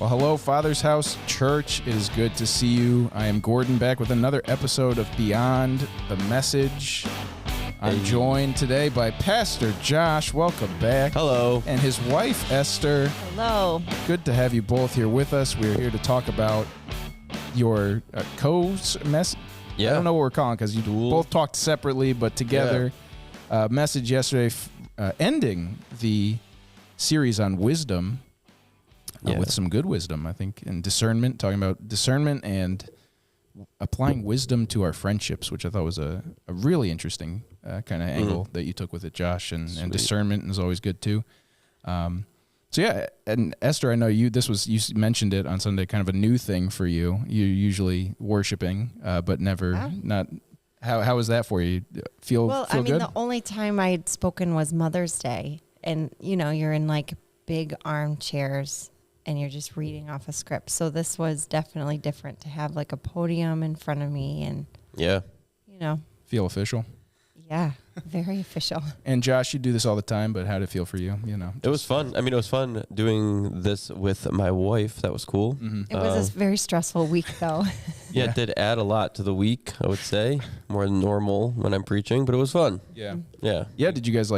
Well, hello, Father's House Church. It is good to see you. I am Gordon, back with another episode of Beyond the Message. I'm joined today by Pastor Josh. Welcome back. Hello. And his wife, Esther. Hello. Good to have you both here with us. We're here to talk about your message. Yeah. I don't know what we're calling because you both talked separately, but together. Message yesterday ending the series on wisdom. With some good wisdom, I think, and discernment, talking about discernment and applying wisdom to our friendships, which I thought was a really interesting kind of angle that you took with it, Josh, and discernment is always good too. So yeah, and Esther, I know you mentioned it on Sunday, kind of a new thing for you. You're usually worshiping, but never, not, how was that for you? Feel good? The only time I'd spoken was Mother's Day, and you're in like big armchairs and you're just reading off a script. So this was definitely different to have like a podium in front of me and feel official. Yeah, very official. And Josh, you do this all the time, but how did it feel for you? It was fun. I mean, it was fun doing this with my wife. That was cool. Mm-hmm. It was a very stressful week though. Yeah, it did add a lot to the week, I would say, more than normal when I'm preaching, but it was fun. Yeah. Yeah. Did you guys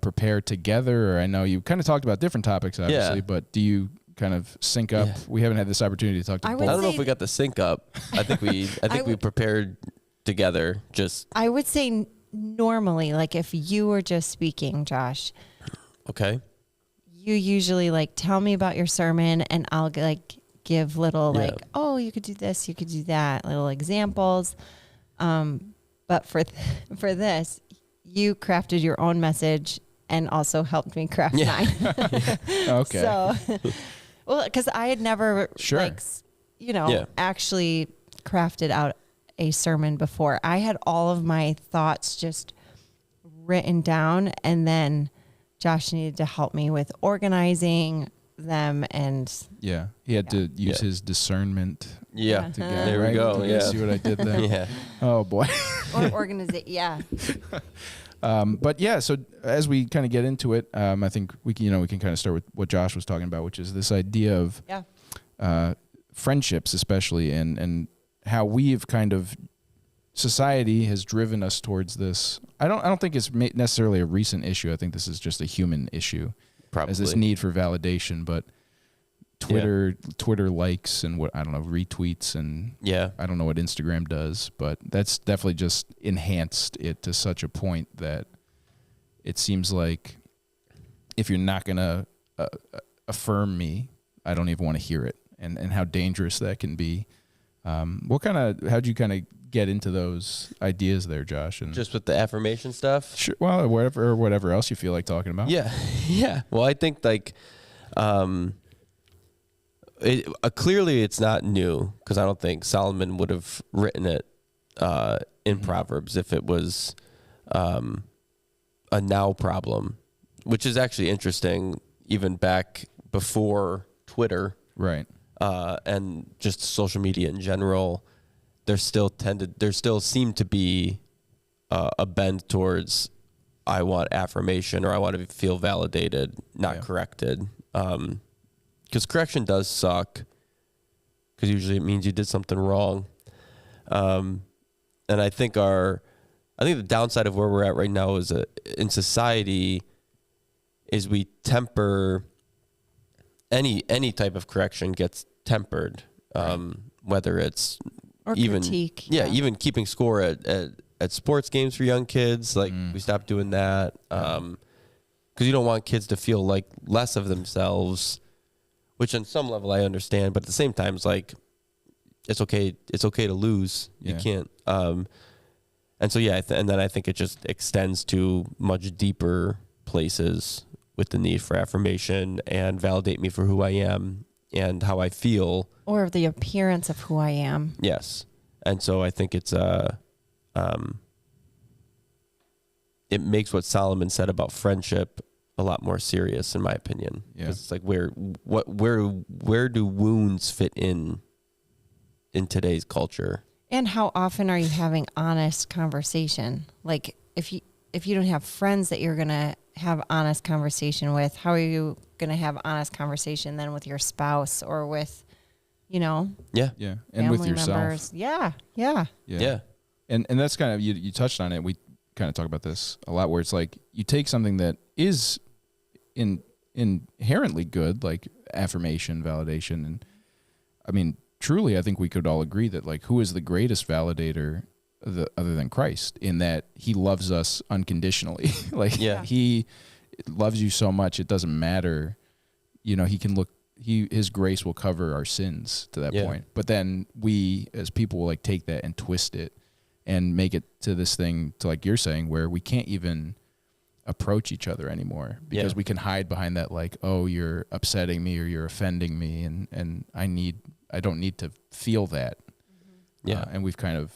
prepare together? Or I know you kind of talked about different topics, obviously, but do you kind of sync up? We haven't had this opportunity to talk to both. I don't know if we got the sync up. I think we prepared together. I would say normally, like if you were just speaking, Josh. Okay. You usually tell me about your sermon and I'll give little you could do this, you could do that, little examples. But for this, you crafted your own message and also helped me craft mine. Okay. So, because I had never actually crafted out a sermon before. I had all of my thoughts just written down, and then Josh needed to help me with organizing them, and he had to use his discernment. Yeah, there we go. Yeah, see what I did there. Yeah. Oh boy. Or organize. Yeah. But yeah, so as we kind of get into it, I think we can kind of start with what Josh was talking about, which is this idea of friendships, especially, and how we've kind of, society has driven us towards this. I don't think it's necessarily a recent issue. I think this is just a human issue. Probably. As this need for validation, but Twitter likes and retweets, and I don't know what Instagram does, but that's definitely just enhanced it to such a point that it seems like if you're not going to affirm me, I don't even want to hear it, and how dangerous that can be. How'd you kind of get into those ideas there, Josh? And just with the affirmation stuff? Sure. Well, whatever else you feel like talking about. Yeah. Yeah. Well, I think clearly it's not new, because I don't think Solomon would have written it in Proverbs if it was a now problem, which is actually interesting, even back before Twitter. Right. And just social media in general, there still seemed to be a bend towards, I want affirmation, or I want to feel validated, not corrected. Because correction does suck, because usually it means you did something wrong. And I think the downside of where we're at right now is in society is we temper any type of correction gets tempered, whether it's or even critique. Even keeping score at sports games for young kids. We stopped doing that because you don't want kids to feel like less of themselves, which on some level I understand, but at the same time it's it's okay to lose. You can't and so and then I think it just extends to much deeper places with the need for affirmation and validate me for who I am and how I feel. Or the appearance of who I am. Yes. And so I think it's it makes what Solomon said about friendship a lot more serious, in my opinion. Yeah. It's where do wounds fit in today's culture? And how often are you having honest conversation? Like if if you don't have friends that you're going to have honest conversation with, how are you going to have honest conversation then with your spouse or with, Yeah. Yeah. And with yourself. members? Yeah. And that's kind of, you touched on it. We kind of talk about this a lot, where it's like you take something that is inherently good, like affirmation, validation. And I mean, truly, I think we could all agree that, like, who is the greatest validator other than Christ, in that he loves us unconditionally. Like, he loves you so much, it doesn't matter. You know, his grace will cover our sins to that point. But then we as people will like take that and twist it and make it to this thing, to like you're saying, where we can't even approach each other anymore because we can hide behind that, like, oh, you're upsetting me or you're offending me, and I don't need to feel that. And we've kind of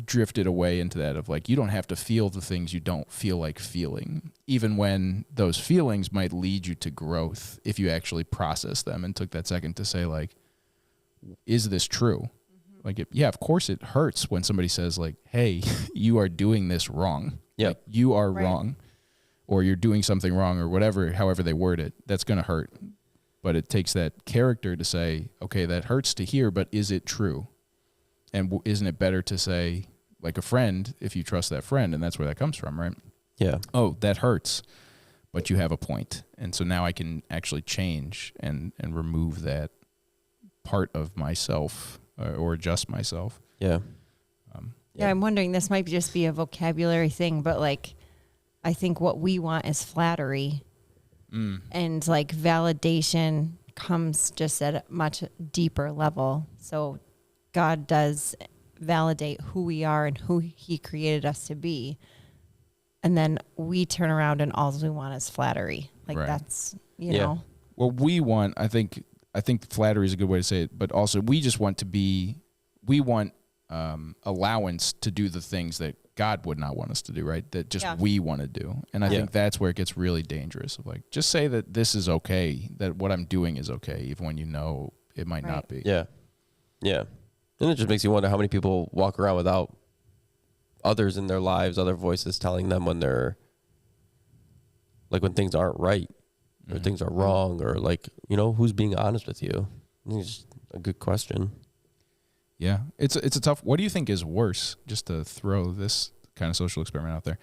drifted away into that of like, you don't have to feel the things you don't feel like feeling, even when those feelings might lead you to growth if you actually process them and took that second to say, like, is this true? Like, of course it hurts when somebody says, like, hey, you are doing this wrong. Like, you are wrong, or you're doing something wrong, or whatever, however they word it. That's going to hurt. But it takes that character to say, okay, that hurts to hear, but is it true? And isn't it better to say, like a friend, if you trust that friend, and that's where that comes from, right? Yeah. Oh, that hurts, but you have a point. And so now I can actually change and remove that part of myself or adjust myself. Yeah, I'm wondering, this might just be a vocabulary thing, but like, I think what we want is flattery. And like validation comes just at a much deeper level. So God does validate who we are and who he created us to be. And then we turn around and all we want is flattery. Like that's, you know. Well, we want, I think flattery is a good way to say it, but also we just want to be, we want allowance to do the things that God would not want us to do, right? That just we want to do. And I think that's where it gets really dangerous. Of like, just say that this is okay, that what I'm doing is okay, even when you know it might not be. Yeah. And it just makes you wonder how many people walk around without others in their lives, other voices telling them when they're, like, when things aren't right or things are wrong, or like, you know, who's being honest with you? I think it's a good question. Yeah, it's a tough. What do you think is worse? Just to throw this kind of social experiment out there,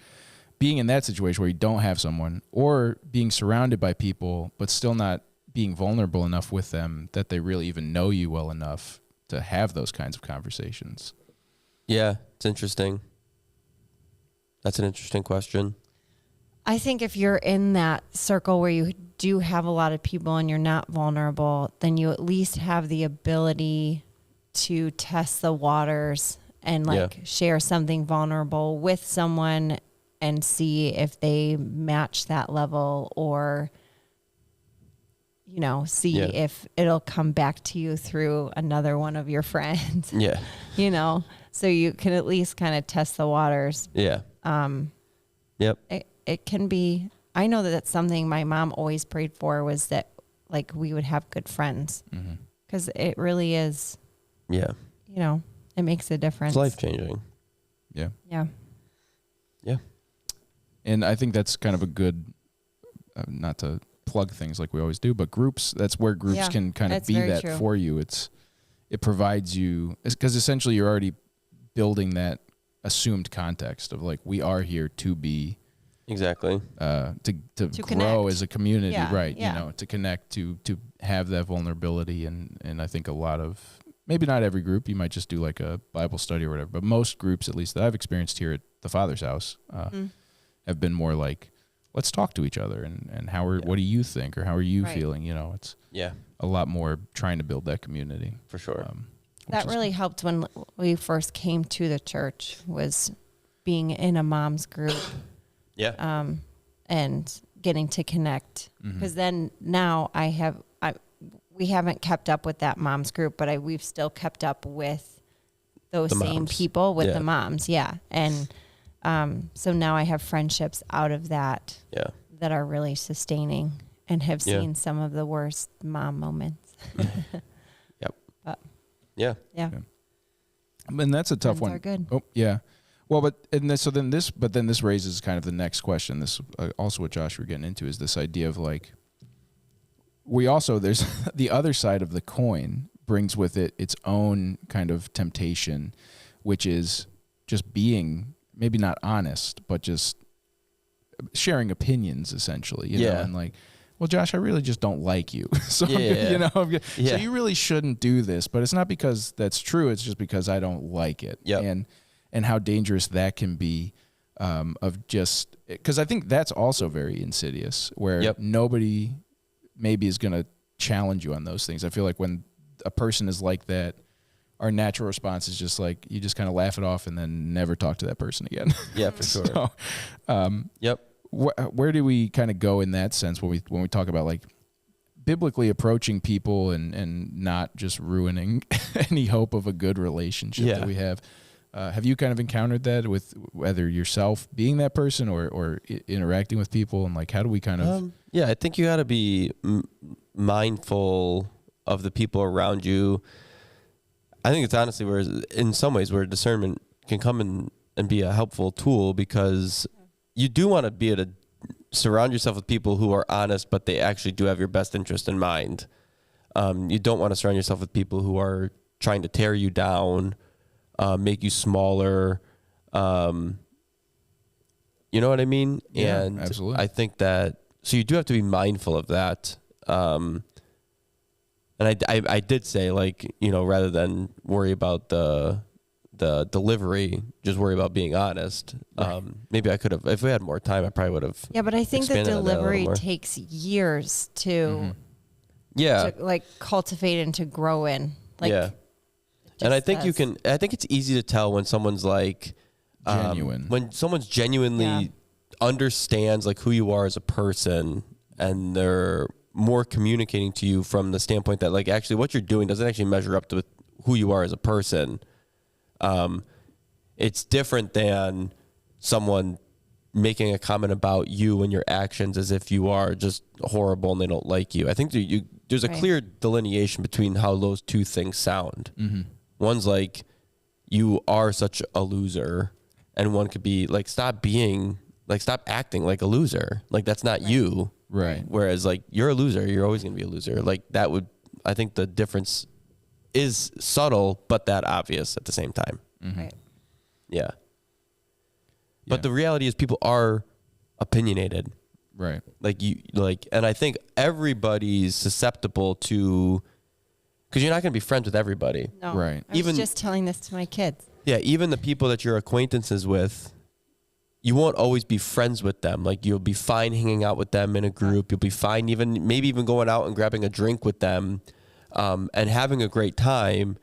being in that situation where you don't have someone, or being surrounded by people but still not being vulnerable enough with them that they really even know you well enough to have those kinds of conversations. Yeah, it's interesting. That's an interesting question. I think if you're in that circle where you do have a lot of people and you're not vulnerable, then you at least have the ability to test the waters and like share something vulnerable with someone and see if they match that level, or, you know, see if it'll come back to you through another one of your friends. You know, so you can at least kind of test the waters. It can be, I know that that's something my mom always prayed for, was that like we would have good friends, because it really is. You know, it makes a difference. It's life-changing. Yeah. And I think that's kind of a good, not to plug things like we always do, but groups, that's where groups can kind of be that for you. It provides you, because essentially you're already building that assumed context of like, we are here to be to grow connect as a community, right? You know, to connect, to have that vulnerability, and I think a lot of, maybe not every group, you might just do like a Bible study or whatever, but most groups, at least that I've experienced here at the Father's house, have been more like, let's talk to each other and what do you think, or how are you feeling? You know, it's a lot more trying to build that community. For sure. That really helped when we first came to the church, was being in a mom's group. And getting to connect. Because then now we haven't kept up with that mom's group, but we've still kept up with those same people, with the moms. And so now I have friendships out of that that are really sustaining, and have seen some of the worst mom moments. And that's a tough one. Are good. Oh, yeah. Well, but then this raises kind of the next question. This also what Josh were getting into is this idea of like, there's the other side of the coin brings with it its own kind of temptation, which is just being maybe not honest, but just sharing opinions essentially, you know, and like, well, Josh, I really just don't like you. So, so you really shouldn't do this, but it's not because that's true. It's just because I don't like it. And how dangerous that can be, of just, cause I think that's also very insidious where nobody maybe is going to challenge you on those things. I feel like when a person is like that, our natural response is just like, you just kind of laugh it off and then never talk to that person again. Yeah, for sure. So, where do we kind of go in that sense when we talk about like biblically approaching people and not just ruining any hope of a good relationship that we have? Have you kind of encountered that with whether yourself being that person or interacting with people, and like how do we kind of? I think you got to be mindful of the people around you. I think it's honestly in some ways where discernment can come in and be a helpful tool, because you do want to be able to surround yourself with people who are honest, but they actually do have your best interest in mind. You don't want to surround yourself with people who are trying to tear you down, make you smaller. You know what I mean? Yeah, and absolutely. I think that, so you do have to be mindful of that. And I did say, like, you know, rather than worry about the delivery, just worry about being honest. Right. Maybe I could have, if we had more time, I probably would have. Yeah, but I think the delivery takes years to, to like cultivate and to grow in. Like, and I think I think it's easy to tell when someone's like genuine, when someone's genuinely understands like who you are as a person, and they're more communicating to you from the standpoint that like actually what you're doing doesn't actually measure up to who you are as a person. It's different than someone making a comment about you and your actions as if you are just horrible and they don't like you. I think there's a clear delineation between how those two things sound. Mm-hmm. One's like, you are such a loser, and one could be like, stop acting like a loser. Like, that's not you. Right. Whereas like, you're a loser, you're always going to be a loser. Like, I think the difference is subtle, but that obvious at the same time. Mm-hmm. Right. Yeah. But the reality is people are opinionated. Right. And I think everybody's susceptible to, because you're not going to be friends with everybody. No. Right. I was just telling this to my kids. Yeah. Even the people that you're acquaintances with, you won't always be friends with them. Like, you'll be fine hanging out with them in a group. You'll be fine maybe even going out and grabbing a drink with them, and having a great time,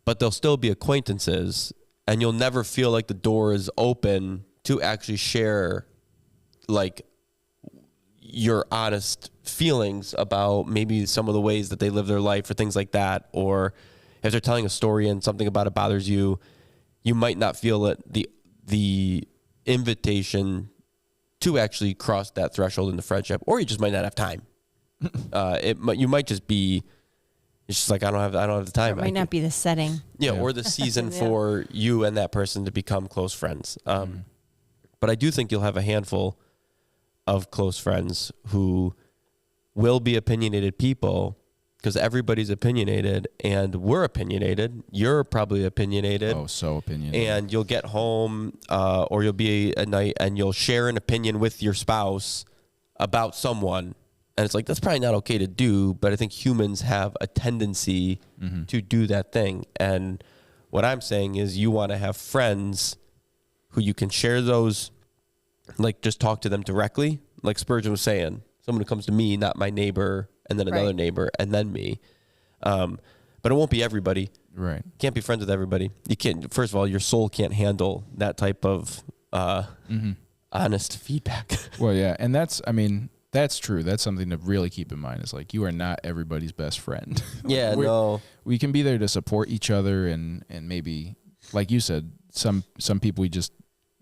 but they'll still be acquaintances, and you'll never feel like the door is open to actually share like your honest feelings about maybe some of the ways that they live their life or things like that. Or if they're telling a story and something about it bothers you, you might not feel that the invitation to actually cross that threshold into friendship, or you just might not have time. You might just be, it's just like, I don't have the time. It might not be the setting. Yeah. Or the season for you and that person to become close friends. But I do think you'll have a handful of close friends who will be opinionated people, because everybody's opinionated, and we're opinionated. You're probably opinionated. Oh, so opinionated. And you'll get home, or you'll be at night and you'll share an opinion with your spouse about someone. And it's like, that's probably not okay to do, but I think humans have a tendency to do that thing. And what I'm saying is, you want to have friends who you can share those, like, just talk to them directly. Like Spurgeon was saying, someone who comes to me, not my neighbor, and then another neighbor, and then me. But it won't be everybody. Right. Can't be friends with everybody. You can't. First of all, your soul can't handle that type of honest feedback. Well, yeah, and that's true. That's something to really keep in mind. Is like, you are not everybody's best friend. Yeah, no. We can be there to support each other, and maybe, like you said, some people we just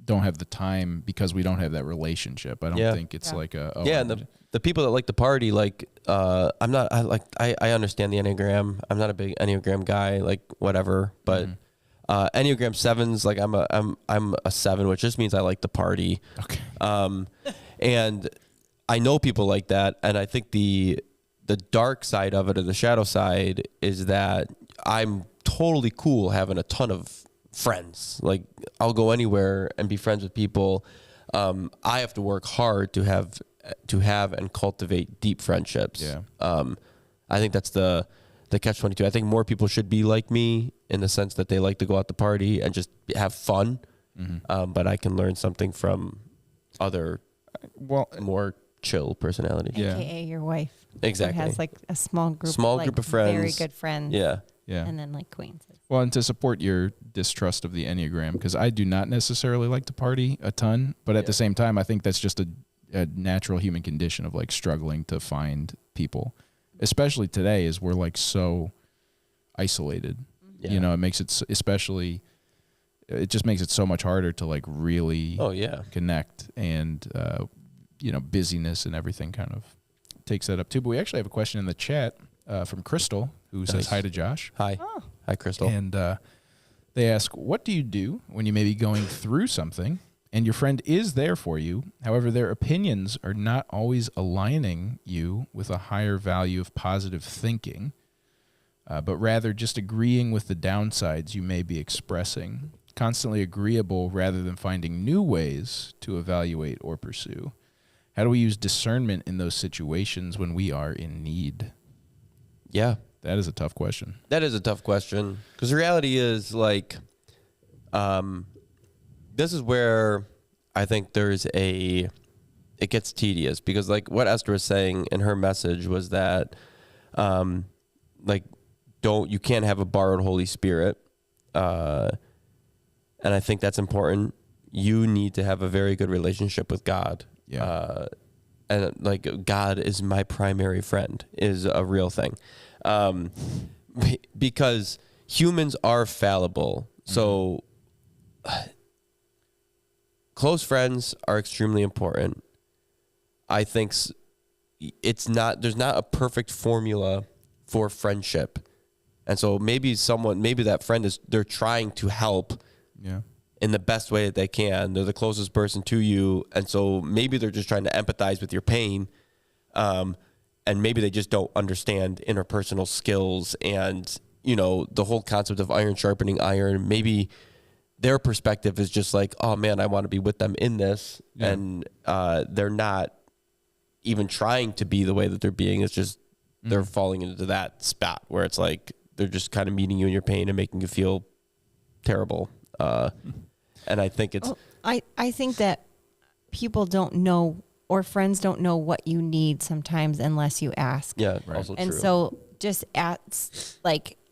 don't have the time because we don't have that relationship. I don't think it's like a and the people that like to party, like I understand the Enneagram. I'm not a big Enneagram guy, like whatever, but Enneagram 7s, like I'm a 7, which just means I like to party. Okay. And I know people like that, and I think the dark side of it, or the shadow side, is that I'm totally cool having a ton of friends. Like, I'll go anywhere and be friends with people. I have to work hard to have and cultivate deep friendships. Yeah. I think that's the catch-22. I think more people should be like me in the sense that they like to go out to party and just have fun. Mm-hmm. But I can learn something from other more chill personality. Yeah. AKA your wife. Exactly. Who has like a small group of friends. Very good friends. Yeah. Yeah. And then like acquaintances. Well, and to support your distrust of the Enneagram, because I do not necessarily like to party a ton, but at the same time, I think that's just a natural human condition of like struggling to find people, especially today, as we're like so isolated. Yeah. You know, it makes it it just makes it so much harder to like really connect, and busyness and everything kind of takes that up too. But we actually have a question in the chat from Crystal, who says hi to Josh. Hi. Oh. Hi, Crystal. And they ask, what do you do when you may be going through something and your friend is there for you? However, their opinions are not always aligning you with a higher value of positive thinking, but rather just agreeing with the downsides you may be expressing, constantly agreeable rather than finding new ways to evaluate or pursue. How do we use discernment in those situations when we are in need? Yeah. That is a tough question. That is a tough question, because the reality is, like, this is where I think it gets tedious, because like what Esther was saying in her message was that, you can't have a borrowed Holy Spirit. And I think that's important. You need to have a very good relationship with God. Yeah. And like, God is my primary friend is a real thing. Because humans are fallible. So close friends are extremely important. I think there's not a perfect formula for friendship. And so maybe that friend they're trying to help in the best way that they can. They're the closest person to you. And so maybe they're just trying to empathize with your pain. And maybe they just don't understand interpersonal skills and, the whole concept of iron sharpening iron. Maybe their perspective is just like, oh man, I want to be with them in this. Yeah. And they're not even trying to be the way that they're being. It's just they're falling into that spot where it's like they're just kind of meeting you in your pain and making you feel terrible. And I think it's... I think that people don't know, or friends don't know what you need sometimes unless you ask. Yeah, right. Also and true. So just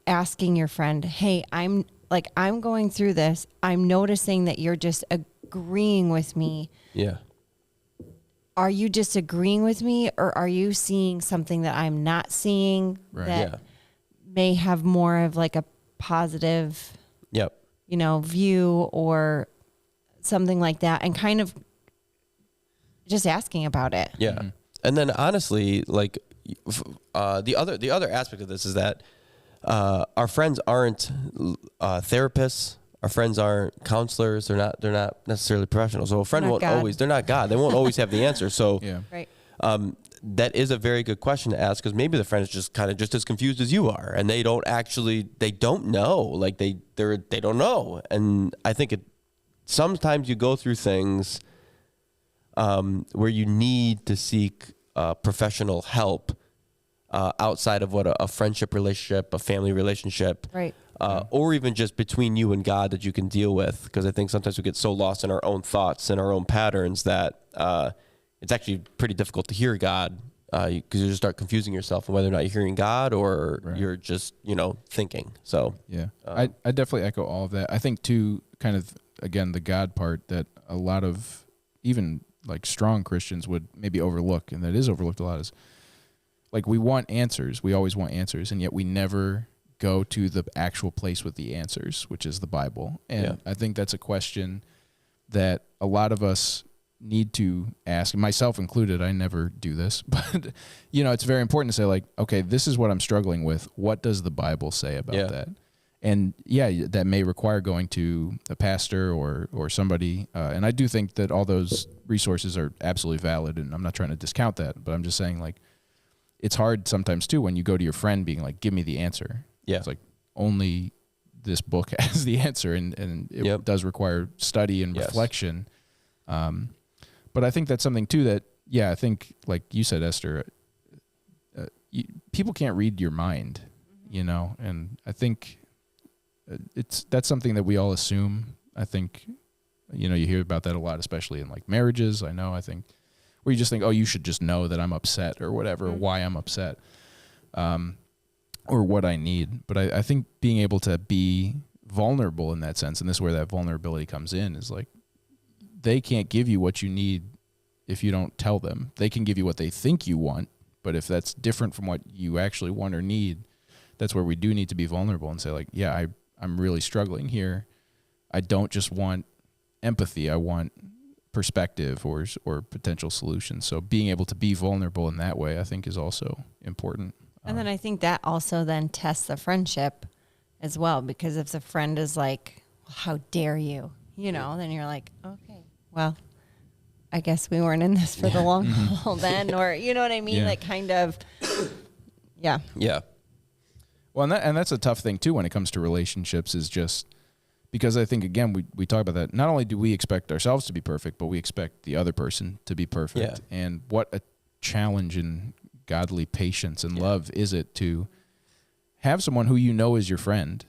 asking your friend, hey, I'm going through this. I'm noticing that you're just agreeing with me. Yeah. Are you just agreeing with me, or are you seeing something that I'm not seeing that may have more of like a positive, view or something like that, and kind of just asking about it. Yeah. Mm-hmm. And then honestly, like the other aspect of this is that our friends aren't therapists. Our friends aren't counselors. They're not necessarily professionals. So a friend they're not God. They won't always have the answer. So right. That is a very good question to ask, because maybe the friend is just kind of just as confused as you are, and they don't know. Like they don't know. And I think sometimes you go through things where you need to seek professional help outside of what a friendship relationship, a family relationship, right. Or even just between you and God that you can deal with. Because I think sometimes we get so lost in our own thoughts and our own patterns that it's actually pretty difficult to hear God, because you just start confusing yourself on whether or not you're hearing God or you're just, thinking. So yeah, I definitely echo all of that. I think too, kind of again, the God part that a lot of even like strong Christians would maybe overlook, and that is overlooked a lot, is like we want answers. We always want answers, and yet we never go to the actual place with the answers, which is the Bible. And I think that's a question that a lot of us need to ask, myself included. I never do this, but it's very important to say, like, okay, this is what I'm struggling with. What does the Bible say about that? And yeah, that may require going to a pastor or somebody. And I do think that all those resources are absolutely valid, and I'm not trying to discount that, but I'm just saying, like, it's hard sometimes too when you go to your friend being like, give me the answer. Yeah. It's like only this book has the answer, and it does require study and reflection. But I think that's something too that, yeah, I think like you said, Esther, people can't read your mind, you know, and I think that's something that we all assume. I think, you know, you hear about that a lot, especially in like marriages. I think where you just think, oh, you should just know that I'm upset or whatever, or why I'm upset, or what I need. But I think being able to be vulnerable in that sense, and this is where that vulnerability comes in, is like, they can't give you what you need if you don't tell them. They can give you what they think you want, but if that's different from what you actually want or need, that's where we do need to be vulnerable and say, like, yeah, I'm really struggling here. I don't just want empathy. I want perspective or potential solutions. So being able to be vulnerable in that way, I think, is also important. And then I think that also then tests the friendship as well, because if the friend is like, how dare you, you know, then you're like, okay, well, I guess we weren't in this for the long haul then, or, you know what I mean? Yeah. Like, kind of, yeah. Yeah. Well, and that's a tough thing too when it comes to relationships, is just because I think, again, we talk about that. Not only do we expect ourselves to be perfect, but we expect the other person to be perfect. Yeah. And what a challenge in godly patience and love is it to have someone who you know is your friend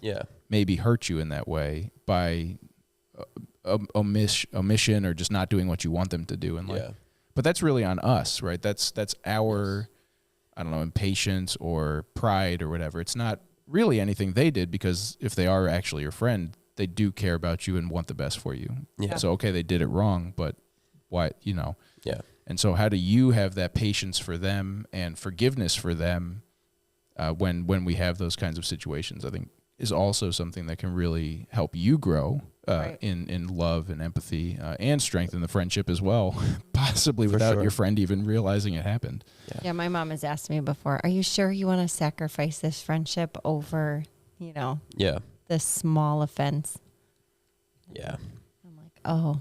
maybe hurt you in that way by omission or just not doing what you want them to do in life. But that's really on us, right? That's our, I don't know, impatience or pride or whatever. It's not really anything they did, because if they are actually your friend, they do care about you and want the best for you. Yeah. So, okay, they did it wrong, but why, you know? Yeah. And so how do you have that patience for them and forgiveness for them when we have those kinds of situations, I think is also something that can really help you grow in love and empathy and strengthen the friendship as well, possibly without your friend even realizing it happened. Yeah, my mom has asked me before, are you sure you want to sacrifice this friendship over, you know, this small offense? Yeah. I'm like, oh,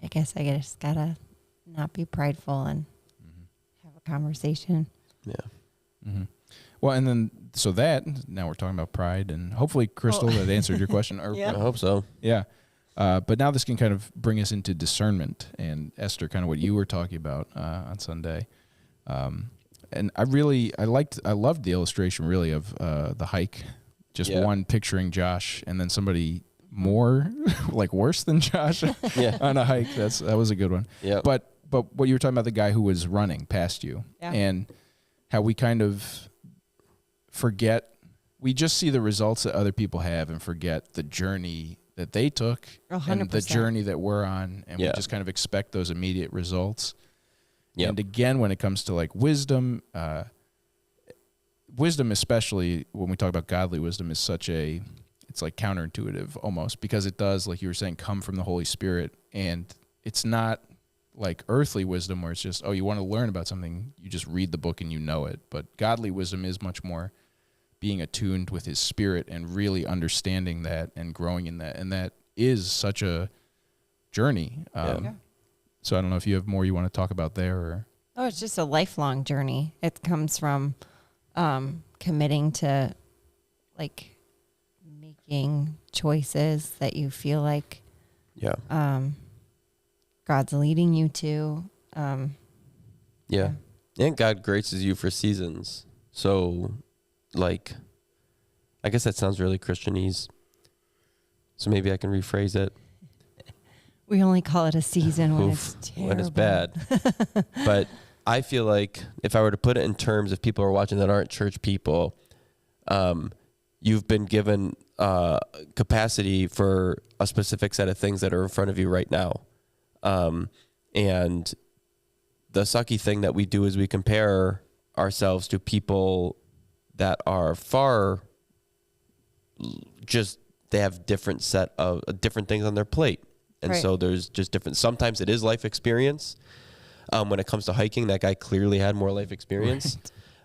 I guess I just gotta not be prideful and have a conversation. Yeah. Mm-hmm. Well, and then, so that, now we're talking about pride, and hopefully, Crystal, that answered your question. Or, I hope so. Yeah. But now this can kind of bring us into discernment, and Esther, kind of what you were talking about on Sunday. And I loved the illustration really of the hike, just one picturing Josh and then somebody more like worse than Josh on a hike. That was a good one. Yeah. But what you were talking about, the guy who was running past you and how we kind of forget, we just see the results that other people have and forget the journey that they took 100%. and the journey that we're on, and we just kind of expect those immediate results. Yep. And again, when it comes to like wisdom, especially when we talk about godly wisdom, is it's like counterintuitive almost, because it does, like you were saying, come from the Holy Spirit, and it's not like earthly wisdom where it's just, oh, you want to learn about something, you just read the book and you know it. But godly wisdom is much more being attuned with His Spirit and really understanding that and growing in that. And that is such a journey. So I don't know if you have more you want to talk about there, or. Oh, it's just a lifelong journey. It comes from committing to like making choices that you feel like God's leading you to. And God graces you for seasons. So, like, I guess that sounds really Christianese. So maybe I can rephrase it. We only call it a season when it's terrible. When it's bad. But I feel like if I were to put it in terms of people who are watching that aren't church people, you've been given capacity for a specific set of things that are in front of you right now. And the sucky thing that we do is we compare ourselves to people that are they have different things on their plate. And so there's just different, sometimes it is life experience. When it comes to hiking, that guy clearly had more life experience.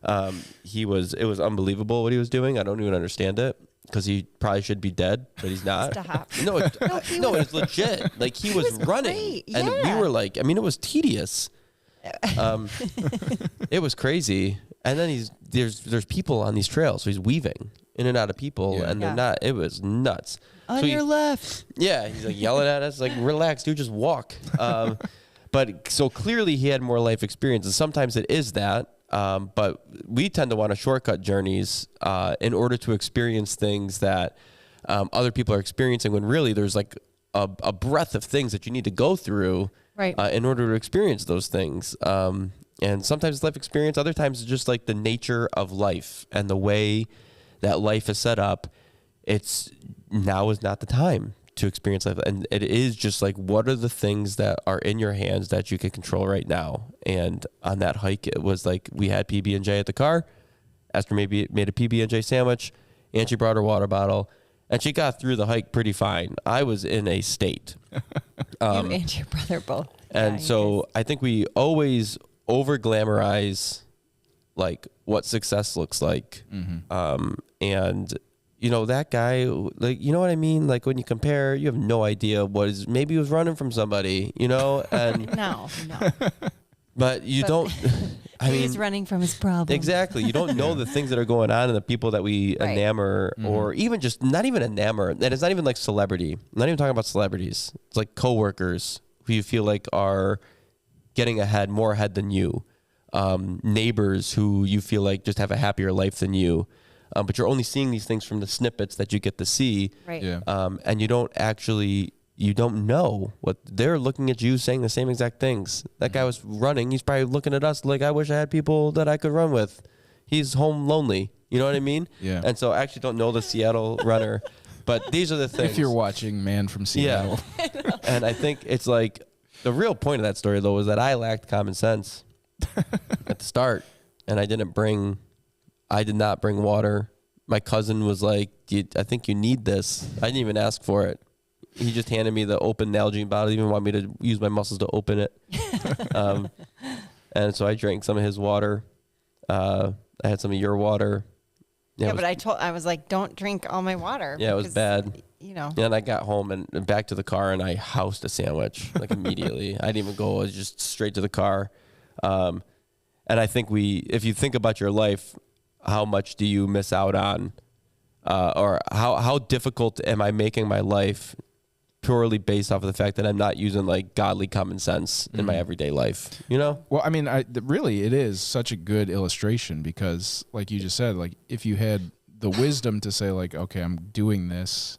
It was unbelievable what he was doing. I don't even understand it. because he probably should be dead, but he's not. Stop. No, it's legit. Like he was running, great. and we were like, I mean, it was tedious. It was crazy. And then there's people on these trails, so he's weaving in and out of people, and they're not. It was nuts. On your left. Yeah, he's like yelling at us, like, relax, dude, just walk. But so clearly he had more life experience, and sometimes it is that. But we tend to want to shortcut journeys in order to experience things that other people are experiencing, when really there's like a breadth of things that you need to go through in order to experience those things. And sometimes it's life experience, other times it's just like the nature of life and the way that life is set up. Now is not the time to experience life. And it is just like, what are the things that are in your hands that you can control right now? And on that hike, it was like, we had PB&J at the car. Esther made a PB&J sandwich, and she brought her water bottle, and she got through the hike pretty fine. I was in a state. You and your brother both. And so I think we always over glamorize like what success looks like. And you know, that guy, like, you know what I mean? Like when you compare, you have no idea maybe he was running from somebody, you know? And no. But don't, I mean, he's running from his problem. Exactly. You don't know the things that are going on and the people that we enamor, or even just not even enamor. And it's not even like celebrity. I'm not even talking about celebrities. It's like coworkers who you feel like are getting more ahead than you. Neighbors who you feel like just have a happier life than you. But you're only seeing these things from the snippets that you get to see. Right. Yeah. And you don't know what they're looking at you saying the same exact things. That guy was running. He's probably looking at us like, I wish I had people that I could run with. He's home lonely. You know what I mean? Yeah. And so I actually don't know the Seattle runner, but these are the things. If you're watching Man from Seattle. Yeah. And I think it's like, the real point of that story though, was that I lacked common sense at the start, and I did not bring water. My cousin was like, I think you need this. I didn't even ask for it. He just handed me the open Nalgene bottle. He didn't even want me to use my muscles to open it. And so I drank some of his water. I had some of your water. Yeah, but I was like, don't drink all my water. Yeah, it was bad. You know. And I got home and back to the car, and I housed a sandwich like immediately. I didn't even go. I was just straight to the car. And I think if you think about your life, how much do you miss out on, or how difficult am I making my life purely based off of the fact that I'm not using like godly common sense in my everyday life, you know? Well, I mean, really, it is such a good illustration because, like you just said, like if you had the wisdom to say, like, okay, I'm doing this,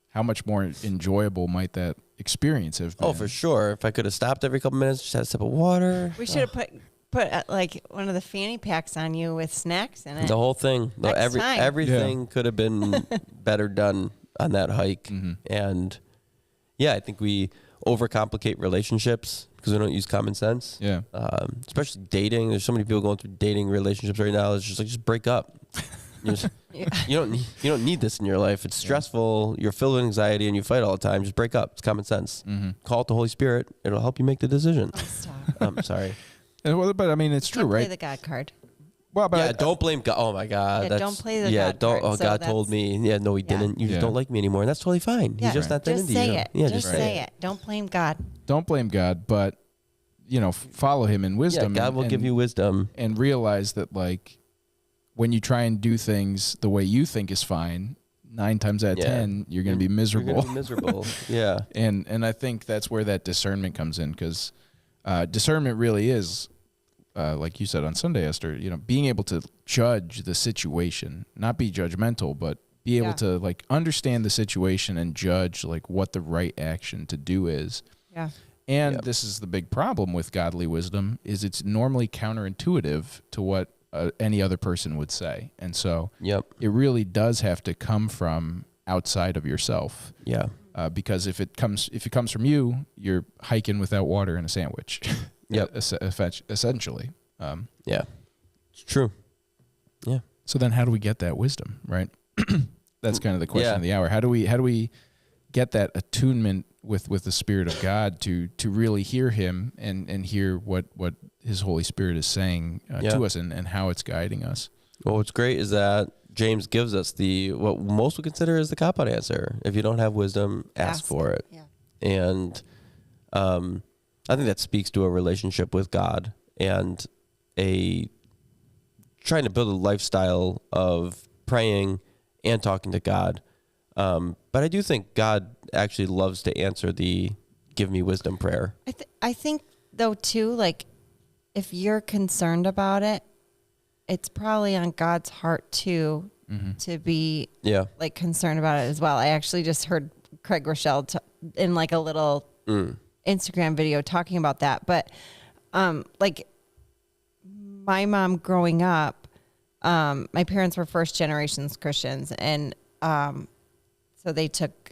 how much more enjoyable might that experience have been? Oh, for sure. If I could have stopped every couple minutes, just had a sip of water. We should have put like one of the fanny packs on you with snacks in it. The whole thing. Everything Yeah. could have been better done on that hike. And yeah, I think we overcomplicate relationships because we don't use common sense. Yeah. Especially dating. There's so many people going through dating relationships right now. It's just like, just break up. You don't need this in your life. It's stressful. You're filled with anxiety and you fight all the time. Just break up. It's common sense. Call it the Holy Spirit. It'll help you make the decision. Oh, stop. I'm sorry. Well, but I mean, it's true, Don't right? play the God card. Well, but Yeah, don't blame God. Oh my God. Yeah, don't play the God don't. card. Oh, So God told me. Yeah, no, he didn't. You just don't like me anymore, and that's totally fine. Yeah, He's just not that just into say you. it. Yeah, just say it. Don't blame God. don't blame God, but follow Him in Yeah, wisdom. God will give you wisdom. and realize that, like, when you try and do things the way you think is fine, 9 times out of 10, you're going to be miserable. You're gonna be miserable. Yeah. And I think that's where that discernment comes in, because discernment really is, like you said on Sunday, Esther, being able to judge the situation, not be judgmental, but be able to like understand the situation and judge like what the right action to do is. Yeah. And this is the big problem with godly wisdom, is it's normally counterintuitive to what any other person would say. And so it really does have to come from outside of yourself. Yeah. Because if it comes from you, you're hiking without water and a sandwich. Essentially. Yeah. It's true. Yeah. So then how do we get that wisdom, right? That's kind of the question of the hour. How do we get that attunement with the Spirit of God to really hear Him and hear what His Holy Spirit is saying to us and how it's guiding us? Well, what's great is that James gives us what most would consider is the cop-out answer. If you don't have wisdom, ask for it. Yeah. And I think that speaks to a relationship with God and trying to build a lifestyle of praying and talking to God. But I do think God actually loves to answer the give me wisdom prayer. I think though too, like if you're concerned about it, it's probably on God's heart too to be like concerned about it as well. I actually just heard Craig Rochelle in like a little Instagram video talking about that. But like my mom growing up, my parents were first generations Christians, and so they took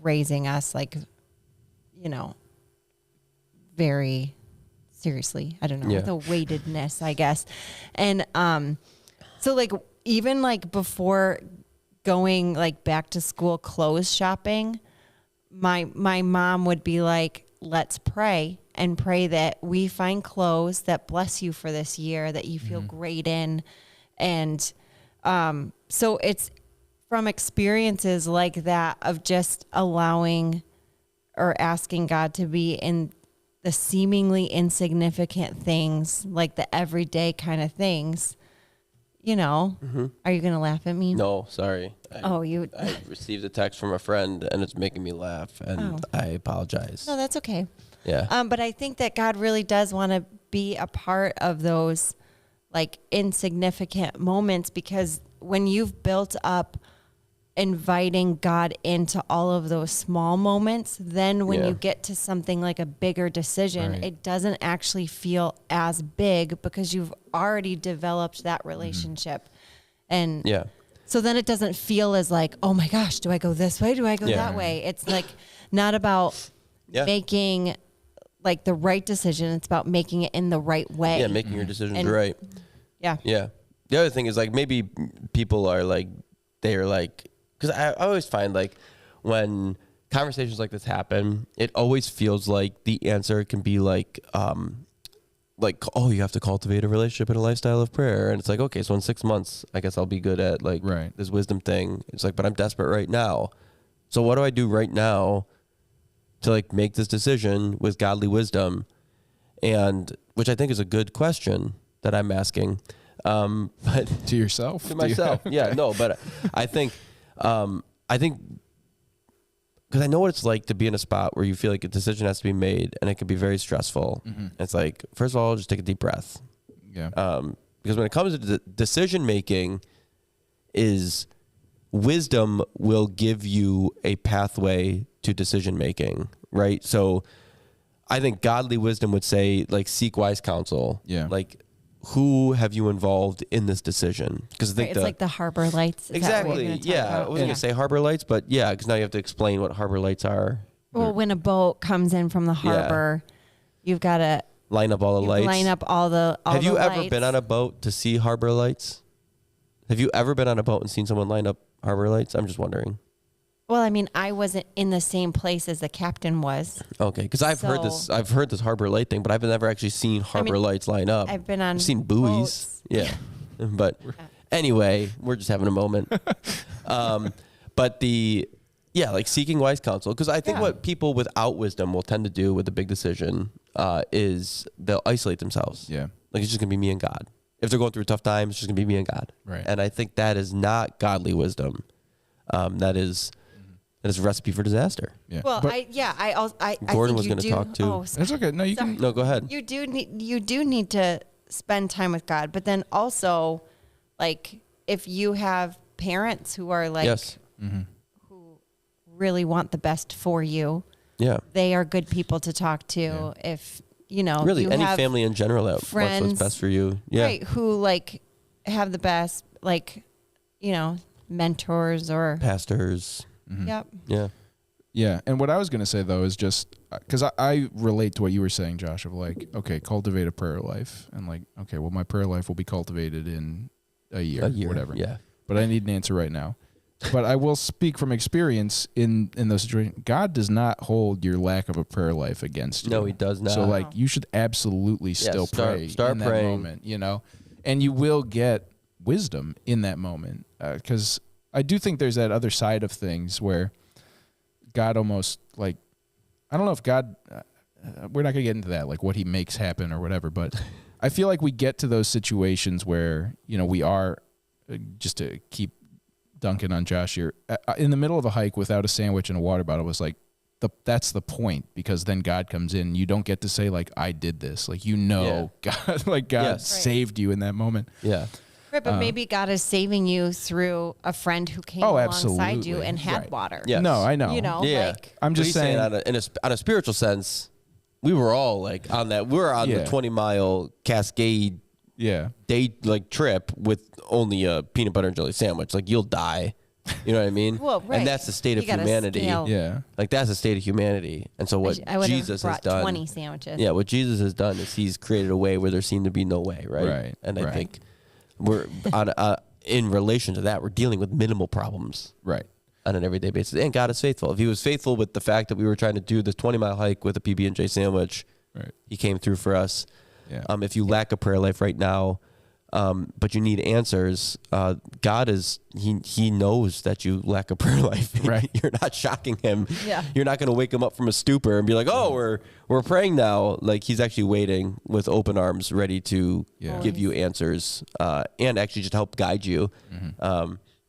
raising us like, very seriously. I don't know, the weightedness, I guess. And so like even like before going like back to school clothes shopping, my mom would be like, let's pray and pray that we find clothes that bless you for this year, that you feel great in. And so it's from experiences like that of just allowing or asking God to be in the seemingly insignificant things, like the everyday kind of things, Are you going to laugh at me? No, sorry. I received a text from a friend and it's making me laugh, and I apologize. No, that's okay. Yeah. But I think that God really does want to be a part of those like insignificant moments, because when you've built up inviting God into all of those small moments, then when you get to something like a bigger decision, it doesn't actually feel as big because you've already developed that relationship. And so then it doesn't feel as like, oh my gosh, do I go this way? Do I go that way? It's like not about making like the right decision. It's about making it in the right way. Yeah, making your decisions right. Yeah. Yeah. The other thing is like maybe people are like, they're like, because I always find like when conversations like this happen, it always feels like the answer can be like, oh, you have to cultivate a relationship and a lifestyle of prayer. And it's like, okay, so in 6 months, I guess I'll be good at like this wisdom thing. It's like, but I'm desperate right now. So what do I do right now to like make this decision with godly wisdom? And which I think is a good question that I'm asking. But to yourself, to myself. Yeah, no, but I think because I know what it's like to be in a spot where you feel like a decision has to be made and it can be very stressful. It's like, first of all, just take a deep breath. Yeah. Because when it comes to decision making, is wisdom will give you a pathway to decision making, right? So I think godly wisdom would say like seek wise counsel. Yeah. Like, who have you involved in this decision? Because I think it's like the harbor lights. Exactly. I wasn't going to say harbor lights, but because now you have to explain what harbor lights are. Well, when a boat comes in from the harbor, you've got to line up all the lights. Line up all the Have you ever lights. been on a boat to see harbor lights? Have you ever been on a boat and seen someone line up harbor lights? I'm just wondering. Well, I mean, I wasn't in the same place as the captain was. Okay, because I've heard this harbor light thing, but I've never actually seen harbor lights line up. I've seen buoys. Boats. Yeah. But anyway, we're just having a moment. But like seeking wise counsel, because I think what people without wisdom will tend to do with a big decision is they'll isolate themselves. Yeah. Like it's just gonna be me and God. If they're going through a tough time, it's just gonna be me and God. Right. And I think that is not godly wisdom. That is a recipe for disaster. Yeah. Well, but I Gordon think was going to talk too. Oh, that's okay. No, you can. No, go ahead. You do need to spend time with God, but then also, like, if you have parents who are like, who really want the best for you, they are good people to talk to. Yeah. If really you any have family in general that friends, wants what's best for you, right? Who like have the best, like, mentors or pastors. Yep. Yeah. Yeah. And what I was going to say, though, is just because I relate to what you were saying, Josh, of like, okay, cultivate a prayer life. And like, okay, well, my prayer life will be cultivated in a year, whatever. Yeah. But I need an answer right now. But I will speak from experience in those situations. God does not hold your lack of a prayer life against you. No, he does not. So like, you should absolutely still pray start in that praying. moment, and you will get wisdom in that moment. Because I do think there's that other side of things where God almost like, I don't know if God, we're not going to get into that, like what he makes happen or whatever, but I feel like we get to those situations where, we are, just to keep dunking on Josh here, in the middle of a hike without a sandwich and a water bottle was like, that's the point, because then God comes in. You don't get to say like, I did this. Like, God, like God saved you in that moment. Yeah. Right, but maybe God is saving you through a friend who came alongside you and had water. Yes. No, I know. Like, I'm just saying on a spiritual sense, we were all like on that. We're on the 20-mile Cascade day like trip with only a peanut butter and jelly sandwich. Like, you'll die. You know what I mean? Well, right. And that's the state of humanity. Yeah. Like, that's the state of humanity. And so what Jesus has done. 20 sandwiches. Yeah, what Jesus has done is he's created a way where there seemed to be no way, right? Right. And I think we're on in relation to that, we're dealing with minimal problems. Right. On an everyday basis. And God is faithful. If he was faithful with the fact that we were trying to do this 20-mile hike with a PB&J sandwich, he came through for us. Yeah. If you lack a prayer life right now, but you need answers, God is, he knows that you lack a prayer life. Right. You're not shocking him. Yeah. You're not going to wake him up from a stupor and be like, oh, we're praying now. Like, he's actually waiting with open arms, ready to give you answers, and actually just help guide you.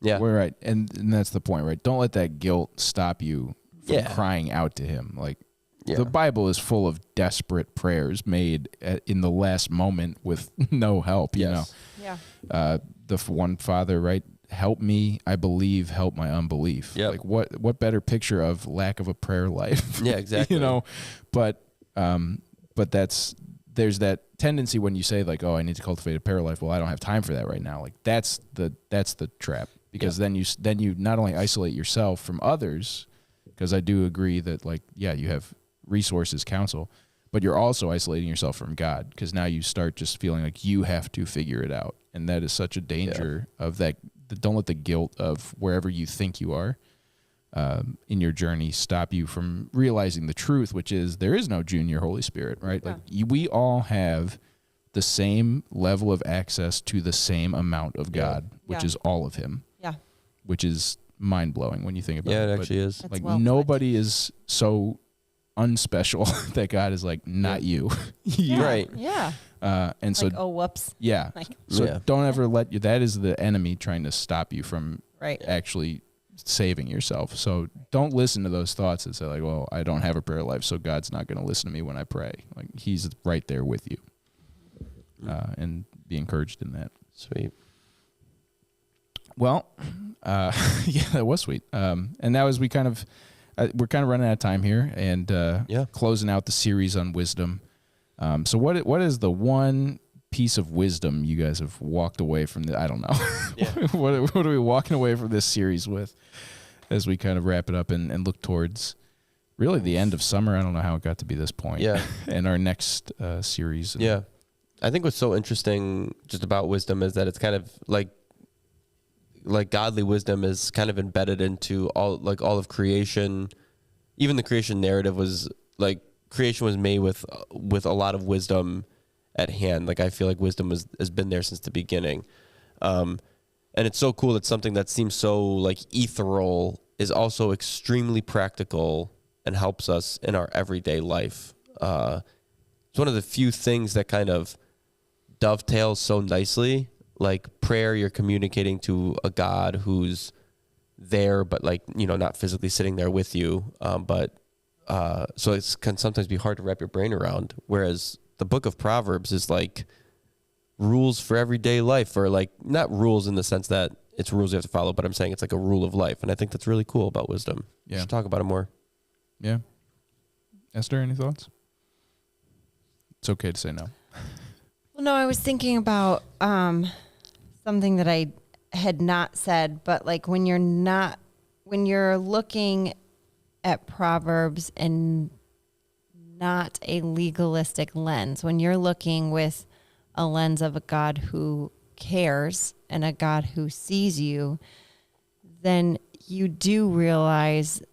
Yeah. We're right. And that's the point, right? Don't let that guilt stop you from crying out to him. Like, the Bible is full of desperate prayers made in the last moment with no help, you know? Yeah. The one father, right? Help me, I believe, help my unbelief. Yep. Like, what better picture of lack of a prayer life? Yeah, exactly. But there's that tendency when you say like, oh, I need to cultivate a prayer life. Well, I don't have time for that right now. Like, that's the trap, because then you not only isolate yourself from others, because I do agree that like, you have resources, counsel, but you're also isolating yourself from God, because now you start just feeling like you have to figure it out. And that is such a danger of that. Don't let the guilt of wherever you think you are in your journey stop you from realizing the truth, which is there is no junior Holy Spirit, right? Like, we all have the same level of access to the same amount of God, which is all of him. Yeah. Which is mind blowing when you think about it. Yeah, it actually is. Like, nobody is so unspecial that God is like, not you. Right. Yeah. And so, like, oh, whoops. Yeah. Like, so don't ever let you, that is the enemy trying to stop you from actually saving yourself. So don't listen to those thoughts that say like, well, I don't have a prayer life, so God's not going to listen to me when I pray. Like, he's right there with you. And be encouraged in that. Sweet. Well, that was sweet. And now as we we're kind of running out of time here, and closing out the series on wisdom. So what is the one piece of wisdom you guys have walked away from? I don't know. Yeah. What are we walking away from this series with as we kind of wrap it up and look towards really the end of summer? I don't know how it got to be this point. Yeah. And our next series. Yeah. I think what's so interesting just about wisdom is that it's kind of like godly wisdom is kind of embedded into all of creation. Even the creation narrative was like, creation was made with a lot of wisdom at hand. Like, I feel like wisdom has been there since the beginning. And it's so cool that something that seems so like ethereal is also extremely practical and helps us in our everyday life. It's one of the few things that kind of dovetails so nicely. Like, prayer, you're communicating to a God who's there, but like, not physically sitting there with you. So it can sometimes be hard to wrap your brain around. Whereas the book of Proverbs is like rules for everyday life, or like, not rules in the sense that it's rules you have to follow, but I'm saying it's like a rule of life. And I think that's really cool about wisdom. Yeah. We should talk about it more. Yeah. Esther, any thoughts? It's okay to say no. Well, no, I was thinking about something that I had not said, but like when you're looking at Proverbs and not a legalistic lens, when you're looking with a lens of a God who cares and a God who sees you, then you do realize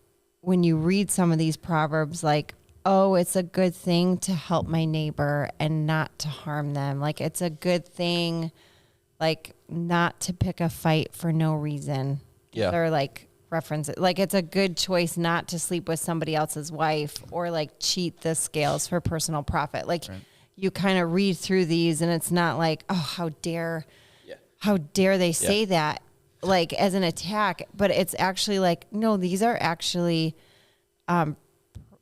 when you read some of these Proverbs, like, oh, it's a good thing to help my neighbor and not to harm them. Like, it's a good thing like not to pick a fight for no reason. Yeah. Or like reference it. Like it's a good choice not to sleep with somebody else's wife or like cheat the scales for personal profit. Like you kind of read through these and it's not like, oh, how dare they say that like as an attack, but it's actually like, no, these are actually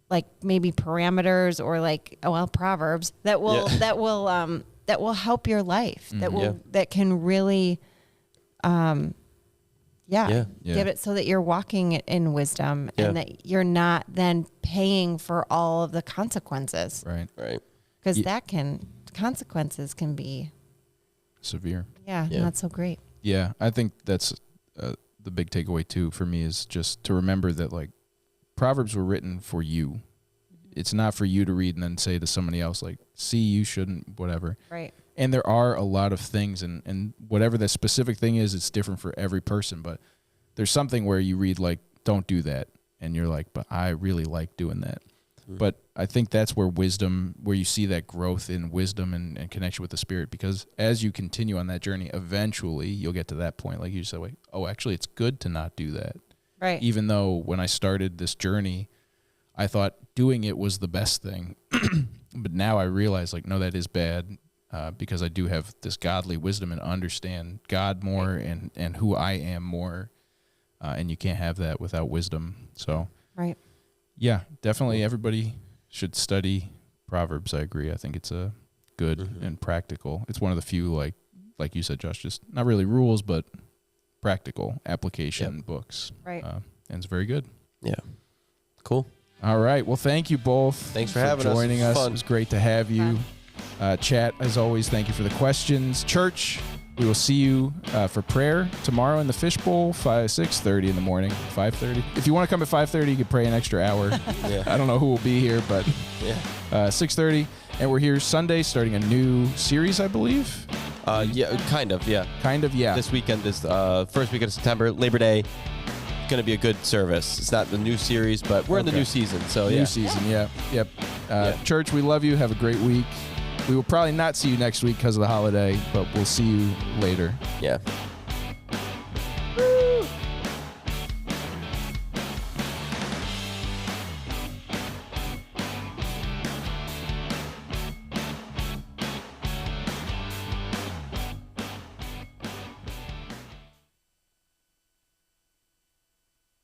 like maybe parameters or like, Proverbs that will help your life, that can really, give it so that you're walking in wisdom and that you're not then paying for all of the consequences. Right. Because consequences can be severe. Not so great. Yeah, I think that's the big takeaway too for me is just to remember that like Proverbs were written for you. It's not for you to read and then say to somebody else like, see, you shouldn't, whatever. Right. And there are a lot of things and whatever the specific thing is, it's different for every person. But there's something where you read like, don't do that. And you're like, but I really like doing that. But I think that's where you see that growth in wisdom and connection with the Spirit, because as you continue on that journey, eventually you'll get to that point. Like you said, like, oh, actually it's good to not do that. Right. Even though when I started this journey, I thought doing it was the best thing. But now I realize like, no, that is bad because I do have this godly wisdom and understand God more and who I am more. And you can't have that without wisdom. So, right. Yeah, definitely everybody should study Proverbs. I agree. I think it's a good and practical. It's one of the few, like you said, Josh, just not really rules, but practical application books. Right. And it's very good. Yeah. Cool. All right. Well, thank you both. Thanks for having joining us. Fun. It was great to have you. Chat, as always, thank you for the questions. Church, we will see you for prayer tomorrow in the Fishbowl, 6:30 in the morning, 5:30. If you want to come at 5:30, you can pray an extra hour. I don't know who will be here, but 6:30. And we're here Sunday, starting a new series, I believe. Kind of, yeah. This weekend, this first weekend of September, Labor Day, going to be a good service. It's not the new series, but we're in the new season, so New season, yep. Church, we love you. Have a great week. We will probably not see you next week because of the holiday, but we'll see you later. Yeah.